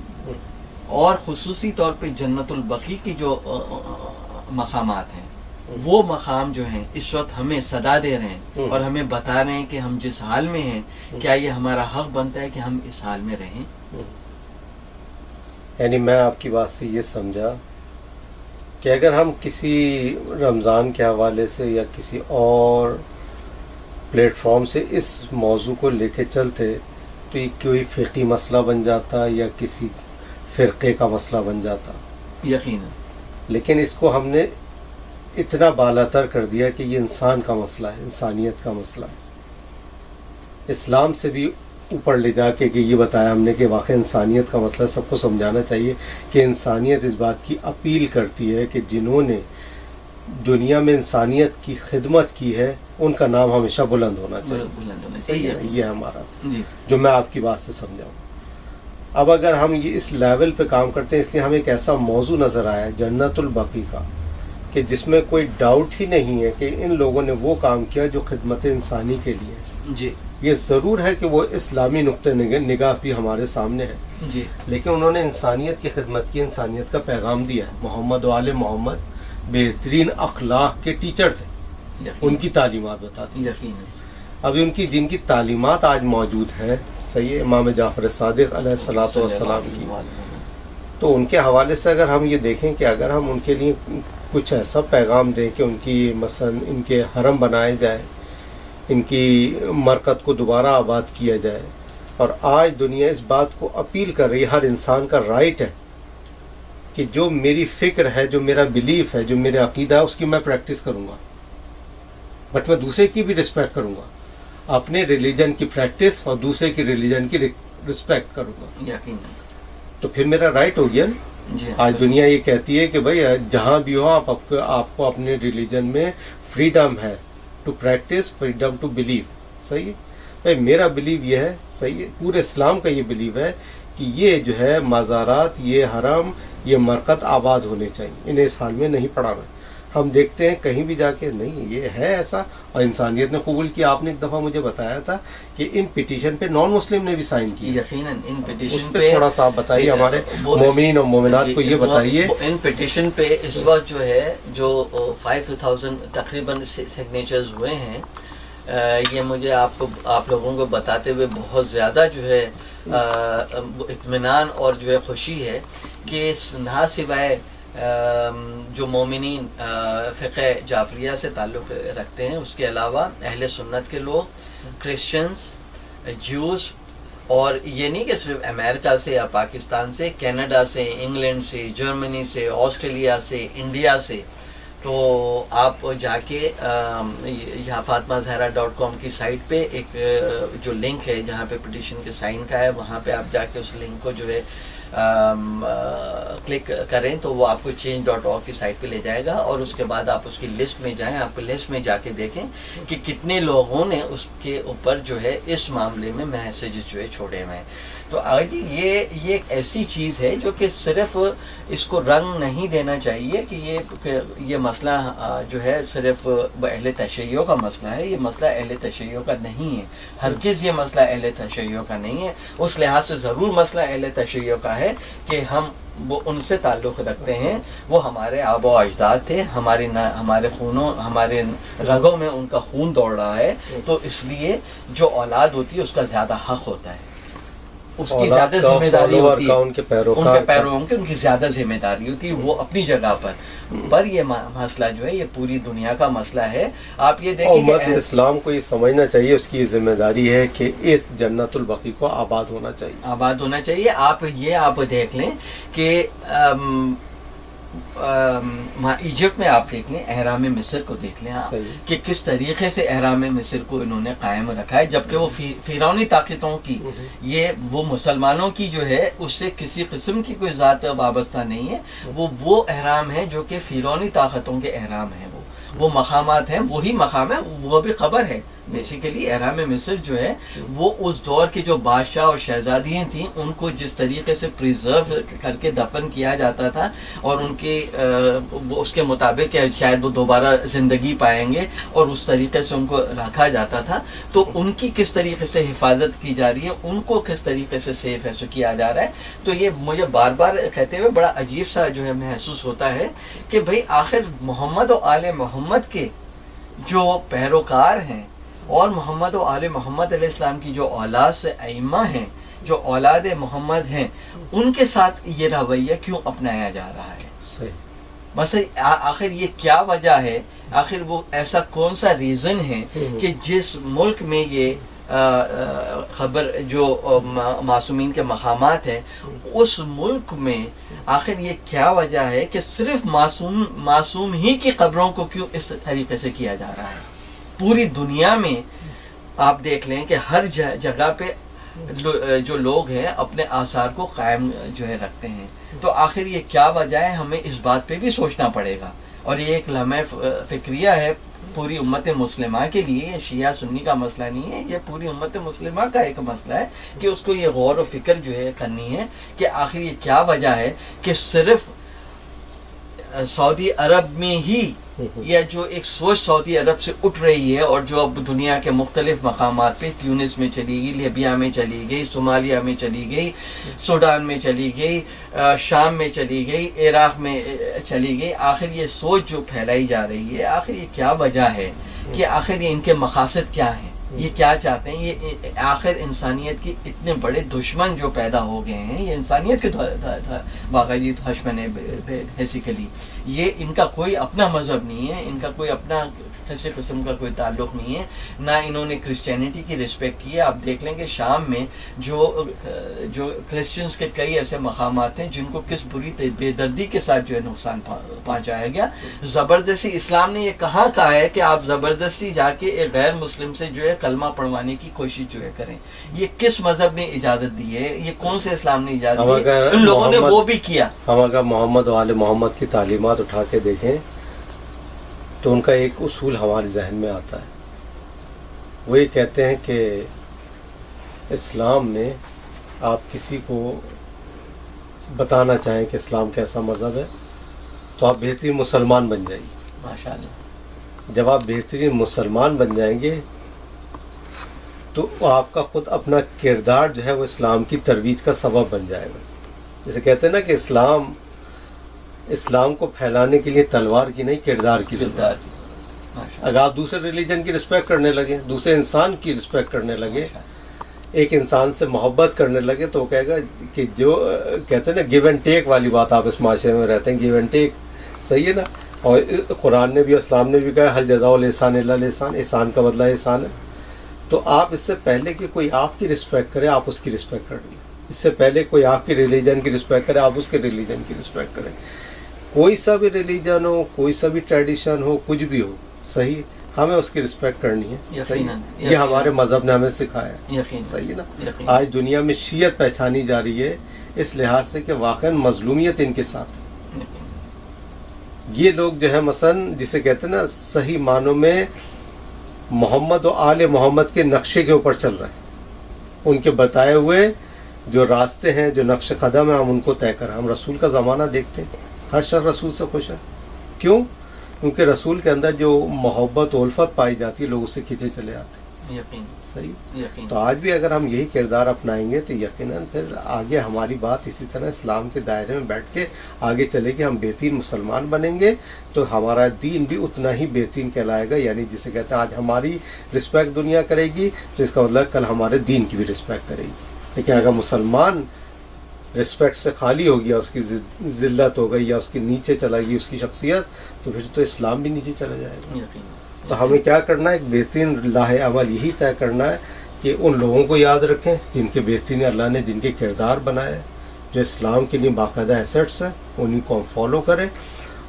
اور خصوصی طور پہ جنت البقیع کی جو مقامات ہیں، وہ مقام جو ہیں اس وقت ہمیں صدا دے رہے ہیں اور ہمیں بتا رہے ہیں کہ ہم جس حال میں ہیں کیا یہ ہمارا حق بنتا ہے کہ ہم اس حال میں رہیں. یعنی میں آپ کی بات سے یہ سمجھا کہ اگر ہم کسی رمضان کے حوالے سے یا کسی اور پلیٹ فارم سے اس موضوع کو لے کے چلتے تو یہ کوئی فقہی مسئلہ بن جاتا یا کسی فرقے کا مسئلہ بن جاتا یقیناً. لیکن اس کو ہم نے اتنا بالاتر کر دیا کہ یہ انسان کا مسئلہ ہے، انسانیت کا مسئلہ ہے. اسلام سے بھی اوپر لے جا کے کہ یہ بتایا ہم نے کہ واقعی انسانیت کا مسئلہ سب کو سمجھانا چاہیے کہ انسانیت اس بات کی اپیل کرتی ہے کہ جنہوں نے دنیا میں انسانیت کی خدمت کی ہے ان کا نام ہمیشہ بلند ہونا چاہیے. یہ ہمارا جو میں آپ کی بات سے سمجھا ہوں. اب اگر ہم یہ اس لیول پہ کام کرتے ہیں، اس لیے ہمیں ایک ایسا موضوع نظر آیا ہے جنت البقیع کا کہ جس میں کوئی ڈاؤٹ ہی نہیں ہے کہ ان لوگوں نے وہ کام کیا جو خدمت انسانی کے لیے. جی. یہ ضرور ہے کہ وہ اسلامی نقطہ نگاہ بھی ہمارے سامنے ہے، جی، لیکن انہوں نے انسانیت کی خدمت کی، انسانیت کا پیغام دیا ہے. محمد و آل محمد بہترین اخلاق کے ٹیچر تھے، ان کی تعلیمات بتاتی. ابھی ان کی جن کی تعلیمات آج موجود ہیں، صحیح، امام جعفر صادق علیہ الصلوۃ والسلام کی، تو ان کے حوالے سے اگر ہم یہ دیکھیں کہ اگر ہم ان کے لیے کچھ ایسا پیغام دیں کہ ان کی مثلا ان کے حرم بنائے جائیں، ان کی مرکت کو دوبارہ آباد کیا جائے، اور آج دنیا اس بات کو اپیل کر رہی ہے، ہر انسان کا رائٹ ہے کہ جو میری فکر ہے، جو میرا بلیف ہے، جو میرا عقیدہ ہے، اس کی میں پریکٹس کروں گا، بٹ میں دوسرے کی بھی رسپیکٹ کروں گا. اپنے ریلیجن کی پریکٹس اور دوسرے کی ریلیجن کی رسپیکٹ کروں گا. تو پھر میرا رائٹ ہو گیا نا. آج دنیا یہ کہتی ہے کہ بھائی جہاں بھی ہو آپ کو اپنے ریلیجن میں فریڈم ہے to practice, freedom to believe. صحیح ہے بھائی، میرا بلیو یہ ہے، صحیح ہے، پورے اسلام کا یہ بلیو ہے کہ یہ جو ہے مزارات، یہ حرم، یہ مرکت آباد ہونے چاہیے، انہیں اس حال میں نہیں پڑھانا. ہم دیکھتے ہیں کہیں بھی جا کے نہیں یہ ہے ایسا، اور انسانیت نے قبول کیا. آپ نے ایک دفعہ مجھے بتایا تھا کہ ان پٹیشن پہ نان مسلم نے بھی سائن کی. یقیناً ان پٹیشن پہ تھوڑا سا بتائیے، ہمارے مومنین اور مومنات کو یہ بتائیے. ان پٹیشن پہ اس وقت جو ہے جو 5000 تقریباً سگنیچرز ہوئے ہیں، یہ مجھے آپ لوگوں کو بتاتے ہوئے بہت زیادہ جو ہے اطمینان اور جو ہے خوشی ہے کہ نہ سوائے جو مومنین فقہ جعفریہ سے تعلق رکھتے ہیں، اس کے علاوہ اہل سنت کے لوگ، کرسچنز، جیوز، اور یہ نہیں کہ صرف امریکہ سے یا پاکستان سے، کینیڈا سے، انگلینڈ سے، جرمنی سے، آسٹریلیا سے، انڈیا سے. تو آپ جا کے یہاں fatimazahra.com کی سائٹ پہ ایک جو لنک ہے جہاں پہ پٹیشن کے سائن کا ہے، وہاں پہ آپ جا کے اس لنک کو جو ہے کلک کریں تو وہ آپ کو change.org کی سائٹ پہ لے جائے گا، اور اس کے بعد آپ اس کی لسٹ میں جائیں. آپ کو لسٹ میں جا کے دیکھیں کہ کتنے لوگوں نے اس کے اوپر جو ہے اس معاملے میں میسیجز جو ہے چھوڑے ہوئے ہیں. تو آج یہ ایک ایسی چیز ہے جو کہ صرف اس کو رنگ نہیں دینا چاہیے کہ یہ مسئلہ جو ہے صرف اہل تشیع کا مسئلہ ہے. یہ مسئلہ اہل تشیع کا نہیں ہے، ہرگز یہ مسئلہ اہل تشیع کا نہیں ہے. اس لحاظ سے ضرور مسئلہ اہل تشیع کا ہے کہ ہم وہ ان سے تعلق رکھتے ہیں، وہ ہمارے آبا و اجداد تھے، ہمارے رگوں میں ان کا خون دوڑ رہا ہے، تو اس لیے جو اولاد ہوتی ہے اس کا زیادہ حق ہوتا ہے، اس کی زیادہ ذمہ داری ہوتی ہے، ان کے پیروکاروں کی ان کی زیادہ ذمہ داری ہوتی ہے. وہ اپنی جگہ پر یہ مسئلہ جو ہے یہ پوری دنیا کا مسئلہ ہے. آپ یہ دیکھیں امت اسلام کو یہ سمجھنا چاہیے اس کی ذمہ داری ہے کہ اس جنت البقیع کو آباد ہونا چاہیے. آپ دیکھ لیں کہ ایجپٹ میں آپ دیکھ لیں، احرام مصر کو دیکھ لیں کہ کس طریقے سے احرام مصر کو انہوں نے قائم رکھا ہے، جبکہ وہ فرعونی طاقتوں کی وہ مسلمانوں کی جو ہے اس سے کسی قسم کی کوئی ذات وابستہ نہیں ہے. وہ احرام ہے جو کہ فرعونی طاقتوں کے احرام ہیں، وہ مقامات ہیں، وہی مقام ہے، وہ بھی خبر ہے. بیسیکلی احرام مصر جو ہے وہ اس دور کے جو بادشاہ اور شہزادیاں تھیں ان کو جس طریقے سے پریزرو کر کے دفن کیا جاتا تھا اور ان کے اس کے مطابق شاید وہ دوبارہ زندگی پائیں گے اور اس طریقے سے ان کو رکھا جاتا تھا، تو ان کی کس طریقے سے حفاظت کی جا رہی ہے، ان کو کس طریقے سے سیف ایسے کیا جا رہا ہے. تو یہ مجھے بار بار کہتے ہوئے بڑا عجیب سا جو ہے محسوس ہوتا ہے کہ بھئی آخر محمد و آل محمد کے جو پیروکار ہیں اور محمد و آل محمد علیہ السلام کی جو اولاد سے ائمہ ہیں، جو اولاد محمد ہیں، ان کے ساتھ یہ رویہ کیوں اپنایا جا رہا ہے؟ مثلا آخر یہ کیا وجہ ہے، آخر وہ ایسا کون سا ریزن ہے کہ جس ملک میں یہ خبر جو معصومین کے مقامات ہیں، اس ملک میں آخر یہ کیا وجہ ہے کہ صرف معصوم ہی کی قبروں کو کیوں اس طریقے سے کیا جا رہا ہے؟ پوری دنیا میں آپ دیکھ لیں کہ ہر جگہ پہ جو لوگ ہیں اپنے آثار کو قائم جو ہے رکھتے ہیں. تو آخر یہ کیا وجہ ہے، ہمیں اس بات پہ بھی سوچنا پڑے گا. اور یہ ایک لمحہ فکریہ ہے پوری امت مسلمہ کے لیے. یہ شیعہ سنی کا مسئلہ نہیں ہے، یہ پوری امت مسلمہ کا ایک مسئلہ ہے کہ اس کو یہ غور و فکر جو ہے کرنی ہے کہ آخر یہ کیا وجہ ہے کہ صرف سعودی عرب میں ہی یا جو ایک سوچ سعودی عرب سے اٹھ رہی ہے اور جو اب دنیا کے مختلف مقامات پہ تیونس میں چلی گئی، لیبیا میں چلی گئی، صومالیہ میں چلی گئی، سوڈان میں چلی گئی، شام میں چلی گئی، عراق میں چلی گئی، آخر یہ سوچ جو پھیلائی جا رہی ہے آخر یہ کیا وجہ ہے کہ آخر یہ ان کے مقاصد کیا ہیں، یہ کیا چاہتے ہیں؟ یہ آخر انسانیت کی اتنے بڑے دشمن جو پیدا ہو گئے ہیں، یہ انسانیت کے باقاعدی دشمن ہے بیسیکلی. یہ ان کا کوئی اپنا مذہب نہیں ہے، ان کا کوئی اپنا کسی قسم کا کوئی تعلق نہیں ہے، نہ انہوں نے کرسچینٹی کی رسپیکٹ کی ہے. آپ دیکھ لیں کہ شام میں جو کرسچنز کے کئی ایسے مقامات ہیں جن کو کس بری بے دردی کے ساتھ جو ہے نقصان پہنچایا گیا. زبردستی اسلام نے یہ کہاں کہا ہے کہ آپ زبردستی جا کے ایک غیر مسلم سے جو ہے کلمہ پڑھوانے کی کوشش جو ہے کریں؟ یہ کس مذہب نے اجازت دی ہے؟ یہ کون سے اسلام نے اجازت دی ہے؟ ان لوگوں نے وہ بھی کیا. ہم اگر محمد و آل محمد کی تعلیمات اٹھا کے دیکھیں تو ان کا ایک اصول ہمارے ذہن میں آتا ہے. وہ یہ کہتے ہیں کہ اسلام میں آپ کسی کو بتانا چاہیں کہ اسلام کیسا مذہب ہے تو آپ بہترین مسلمان بن جائیں گے. ماشاءاللہ. جب آپ بہترین مسلمان بن جائیں گے تو آپ کا خود اپنا کردار جو ہے وہ اسلام کی ترویج کا سبب بن جائے گا. جیسے کہتے ہیں نا کہ اسلام کو پھیلانے کے لیے تلوار کی نہیں کردار کی ضرورت. اگر آپ دوسرے ریلیجن کی رسپیکٹ کرنے لگے، دوسرے انسان کی رسپیکٹ کرنے لگے، ایک انسان سے محبت کرنے لگے تو وہ کہے گا کہ جو کہتے ہیں نا گیو اینڈ ٹیک والی بات، آپ اس معاشرے میں رہتے ہیں، گیو اینڈ ٹیک صحیح ہے نا. اور قرآن نے بھی اسلام نے بھی کہا حل جزاء الاحسان الا الاحسان، احسان کا بدلہ احسان ہے. تو آپ اس سے پہلے کہ کوئی آپ کی رسپیکٹ کرے آپ اس کی رسپیکٹ کر لیں. اس سے پہلے کوئی آپ کی ریلیجن کی رسپیکٹ کرے آپ اس کے ریلیجن کی رسپیکٹ کریں. کوئی سا بھی ریلیجن ہو، کوئی سا بھی ٹریڈیشن ہو، کچھ بھی ہو، صحیح ہمیں اس کی رسپیکٹ کرنی ہے. صحیح یہ ہمارے مذہب نے ہمیں سکھایا ہے. صحیح نا. آج دنیا میں شیعت پہچانی جا رہی ہے اس لحاظ سے کہ واقعا مظلومیت ان کے ساتھ. یہ لوگ جو ہے مثلا جسے کہتے ہیں نا صحیح معنوں میں محمد و آل محمد کے نقشے کے اوپر چل رہے ہیں. ان کے بتائے ہوئے جو راستے ہیں, جو نقش قدم ہیں, ہم ان کو طے کریں. ہم رسول کا زمانہ دیکھتے ہیں, ہر شخص رسول سے خوش ہے. کیوں؟ کیونکہ رسول کے اندر جو محبت و الفت پائی جاتی ہے, لوگ اسے کھینچے چلے آتے ہیں. یقین صحیح. یقین. تو آج بھی اگر ہم یہی کردار اپنائیں گے تو یقیناً پھر آگے ہماری بات اسی طرح اسلام کے دائرے میں بیٹھ کے آگے چلے گی. ہم بہترین مسلمان بنیں گے تو ہمارا دین بھی اتنا ہی بہترین کہلائے گا. یعنی جسے کہتے ہیں آج ہماری رسپیکٹ دنیا کرے گی تو اس کا مطلب کل ہمارے دین کی بھی رسپیکٹ کرے گی. لیکن اگر مسلمان رسپیکٹ سے خالی ہو گیا, اس کی ذلت ہو گئی یا اس کے نیچے چلا گئی اس کی شخصیت, تو پھر تو اسلام بھی نیچے چلا جائے گا. یقین. تو ہمیں کیا کرنا ہے, ایک بہترین راہ عمل یہی طے کرنا ہے کہ ان لوگوں کو یاد رکھیں جن کے بہترین اللہ نے جن کے کردار بنائے, جو اسلام کے لیے باقاعدہ ایسٹس ہیں, انہیں کو ہم فالو کریں.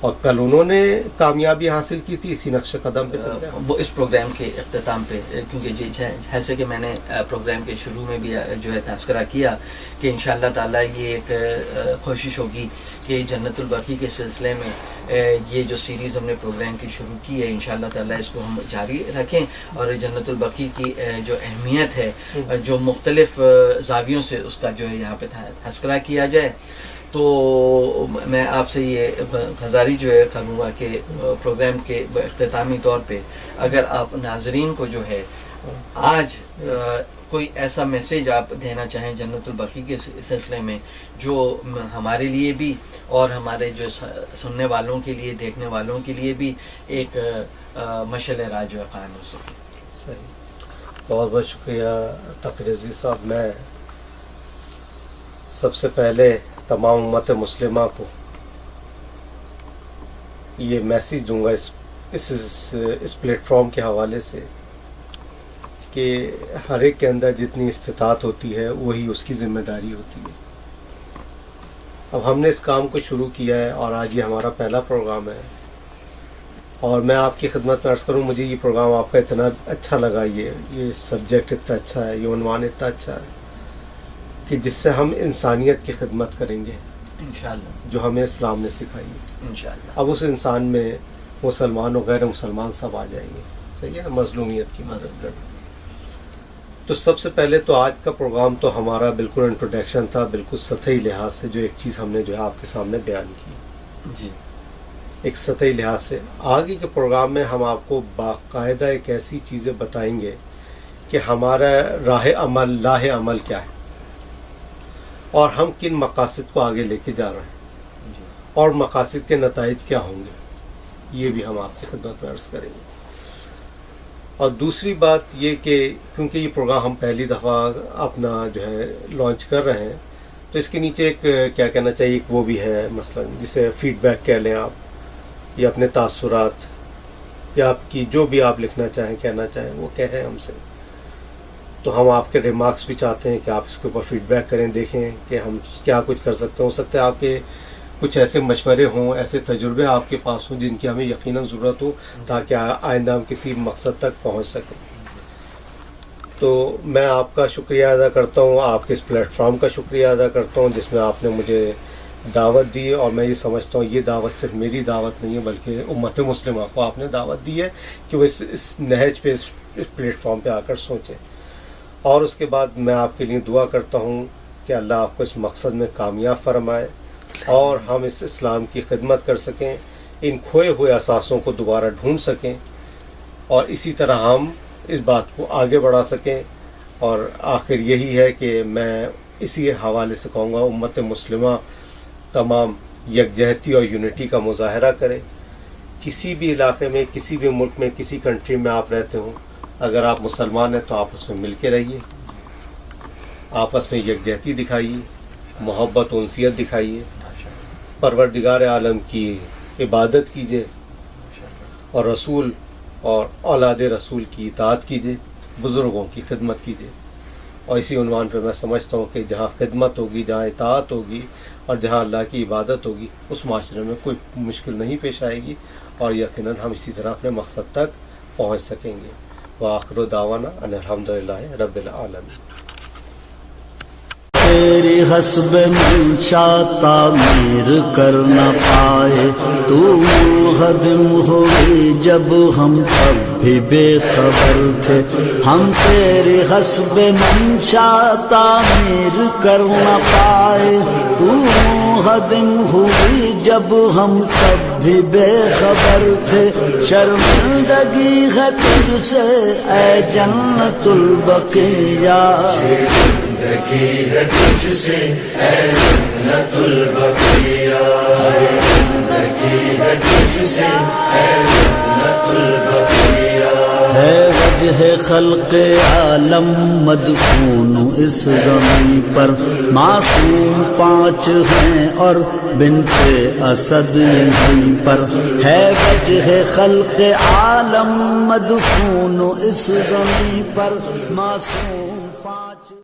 اور کل انہوں نے کامیابی حاصل کی تھی, اسی نقش قدم پہ چل رہے ہیں. وہ اس پروگرام کے اختتام پہ, کیونکہ جیسے کہ میں نے پروگرام کے شروع میں بھی جو ہے تذکرہ کیا کہ انشاءاللہ تعالیٰ یہ ایک کوشش ہوگی کہ جنت البقیع کے سلسلے میں یہ جو سیریز ہم نے پروگرام کی شروع کی ہے انشاءاللہ تعالیٰ اس کو ہم جاری رکھیں, اور جنت البقیع کی جو اہمیت ہے جو مختلف زاویوں سے اس کا جو ہے یہاں پہ تذکرہ کیا جائے. تو میں آپ سے یہ گزارش جو ہے کروں گا کہ پروگرام کے اختتامی طور پہ اگر آپ ناظرین کو جو ہے آج کوئی ایسا میسیج آپ دینا چاہیں جنت البقیع کے سلسلے میں جو ہمارے لیے بھی اور ہمارے جو سننے والوں کے لیے, دیکھنے والوں کے لیے بھی ایک مشعل راہ جو ہے قائم ہو سکے. صحیح. بہت بہت شکریہ تقی رضوی صاحب. میں سب سے پہلے تمام امت مسلمہ کو یہ میسیج دوں گا اس پلیٹ فارم کے حوالے سے کہ ہر ایک کے اندر جتنی استطاعت ہوتی ہے وہی اس کی ذمہ داری ہوتی ہے. اب ہم نے اس کام کو شروع کیا ہے اور آج یہ ہمارا پہلا پروگرام ہے, اور میں آپ کی خدمت میں عرض کروں مجھے یہ پروگرام آپ کا اتنا اچھا لگا, یہ سبجیکٹ اتنا اچھا ہے, یہ عنوان اتنا اچھا ہے کہ جس سے ہم انسانیت کی خدمت کریں گے انشاءاللہ جو ہمیں اسلام نے سکھائی ہے. انشاءاللہ. اب اس انسان میں مسلمان و غیر مسلمان سب آ جائیں گے. صحیح ہے, مظلومیت کی مدد کرنا. تو سب سے پہلے تو آج کا پروگرام تو ہمارا بالکل انٹروڈکشن تھا, بالکل سطحی لحاظ سے جو ایک چیز ہم نے جو ہے آپ کے سامنے بیان کی, جی ایک سطحی لحاظ سے. آگے کے پروگرام میں ہم آپ کو باقاعدہ ایک ایسی چیزیں بتائیں گے کہ ہمارا راہ عمل کیا ہے اور ہم کن مقاصد کو آگے لے کے جا رہے ہیں اور مقاصد کے نتائج کیا ہوں گے, یہ بھی ہم آپ کی خدمت میں عرض کریں گے. اور دوسری بات یہ کہ کیونکہ یہ پروگرام ہم پہلی دفعہ اپنا جو ہے لانچ کر رہے ہیں تو اس کے نیچے ایک کیا کہنا چاہیے, ایک وہ بھی ہے مثلا جسے فیڈ بیک کہہ لیں آپ, یا اپنے تاثرات یا آپ کی جو بھی آپ لکھنا چاہیں کہنا چاہیں وہ کہیں ہم سے. تو ہم آپ کے ریمارکس بھی چاہتے ہیں کہ آپ اس کے اوپر فیڈ بیک کریں, دیکھیں کہ ہم کیا کچھ کر سکتے ہیں. ہو سکتا ہے آپ کے کچھ ایسے مشورے ہوں, ایسے تجربے آپ کے پاس ہوں جن کی ہمیں یقیناً ضرورت ہو تاکہ آئندہ ہم کسی مقصد تک پہنچ سکیں. تو میں آپ کا شکریہ ادا کرتا ہوں, آپ کے اس پلیٹ فارم کا شکریہ ادا کرتا ہوں جس میں آپ نے مجھے دعوت دی, اور میں یہ سمجھتا ہوں یہ دعوت صرف میری دعوت نہیں ہے بلکہ امت مسلمہ کو آپ نے دعوت دی ہے کہ وہ اس نہج پہ اس پلیٹ فارم پہ آ کر سوچیں. اور اس کے بعد میں آپ کے لیے دعا کرتا ہوں کہ اللہ آپ کو اس مقصد میں کامیاب فرمائے اور ہم اس اسلام کی خدمت کر سکیں, ان کھوئے ہوئے اثاثوں کو دوبارہ ڈھونڈ سکیں, اور اسی طرح ہم اس بات کو آگے بڑھا سکیں. اور آخر یہی ہے کہ میں اسی حوالے سے کہوں گا امت مسلمہ تمام یکجہتی اور یونٹی کا مظاہرہ کرے. کسی بھی علاقے میں, کسی بھی ملک میں, کسی کنٹری میں آپ رہتے ہوں, اگر آپ مسلمان ہیں تو آپس میں مل کے رہیے, آپس میں یکجہتی دکھائیے, محبت و انسیت دکھائیے, پروردگار عالم کی عبادت کیجیے اور رسول اور اولاد رسول کی اطاعت کیجیے, بزرگوں کی خدمت کیجیے. اور اسی عنوان پہ میں سمجھتا ہوں کہ جہاں خدمت ہوگی, جہاں اطاعت ہوگی اور جہاں اللہ کی عبادت ہوگی اس معاشرے میں کوئی مشکل نہیں پیش آئے گی, اور یقیناً ہم اسی طرح اپنے مقصد تک پہنچ سکیں گے. وآخر دعوانا ان الحمدللہ رب العالمین. تیری حسب منشا تعمیر کر نہ پائے، تو منہدم ہوئی جب ہم تب بھی بے خبر تھے، ہم تیری حسب منشا تعمیر کر نہ پائے، تو منہدم ہوئی جب ہم تب بھی بے خبر تھے، شرمندگی ہے تجھ سے اے جنت البقیہ، زندگی ہے تجھ سے اے جنت البقیہ، زندگی ہے تجھ سے اے جنت البقیہ، ہے وجہ خلق عالم مدفون اس زمین پر، معصوم 5 ہیں اور بنت اسد یہیں پر، ہے وجہ خلق عالم مدفون اس زمین پر، معصوم